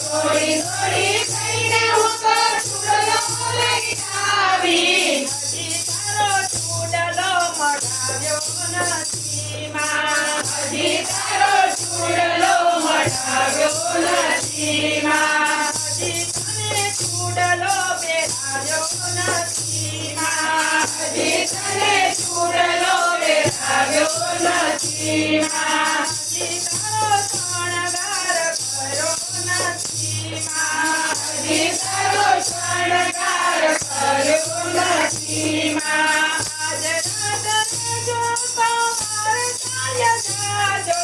દોડી દોડી થઈને હું તો ચૂડલો લઈ આવી. હજી તારો ચૂડલો મટાવ્યો નથી માં. હજી તારો ચૂડલો મટાવ્યો નથી માં. હજી તને ચૂડલો પહેરાવ્યો નથી માં. હજી તને ચૂડલો પહેરાવ્યો નથી માં. હજી તારો શણગાર કર્યો નથી માં. હજી તારો શણગાર કર્યો નથી માં. આજે રાત રહેજો તમારે ચાલ્ય જાજો.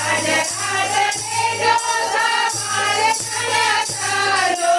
આજે રાત રહેજો તમારે ચાલ્ય જાજો.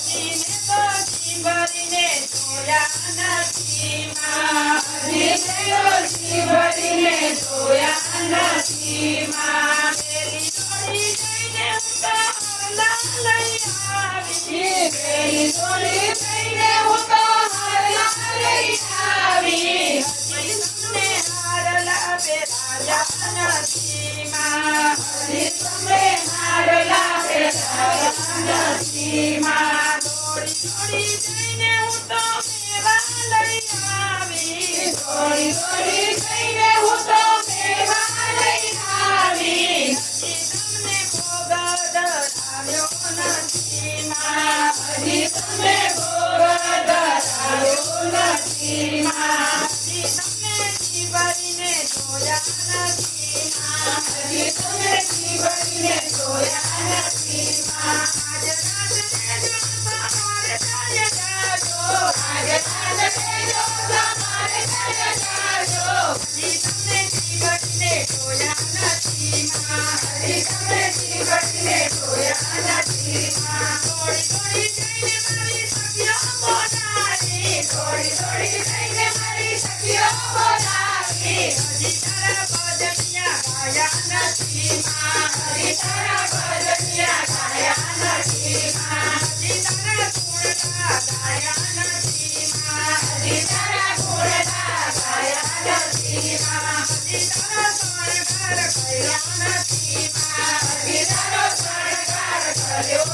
હજીને તો જીવરીને જોયા નથી માં. હજીને તો જીવરીને જોયા નથી માં. પેલી દોડી જઈને હું તો હરલા લઈ આવી. પેલી દોડી જઈને હું તો હરલા લઈ આવી. હજી તમને હારલા પહેરાવ્યા નથી માં. હજી તમને હારલા પહેરાવ્યા નથી માં. દોડી દોડી જઈને હું તો મેવા લઈ આવી. દોડી દોડી જઈને હું તો મેવા લઈ આવી. હજી તમને ભોગ ધરાવ્યો નથી માં. હજી તમને ભોગ ધરાવ્યો નથી માં. હજી તમે જીવરીને જોયા નથી માં. હજી તમે જીવરીને જોયા નથી માં. આજે રાત રહેજો તમારે ચાલ્ય જાજો. આજે રાત રહેજો તમારે ચાલ્ય જાજો. હજી તમને જીવરીને જોયા નથી માં. હજી તમને જીવરીને જોયા નથી માં. દોડી દોડી જઈને મારી સખીઓ બોલાવી. દોડી દોડી જઈને મારી સખીઓ બોલાવી. હજી તારા ભજનિયા ગાયા નથી માં. હજી તારા ભજનિયા ગાયા નથી માં. હજી તારા ગુણગા ગાયા નથી માં. હજી તારા ગુણગા ગાયા નથી માં. હજી તારો શણગાર કર્યો નથી માં. હજી તારો શણગાર કર્યો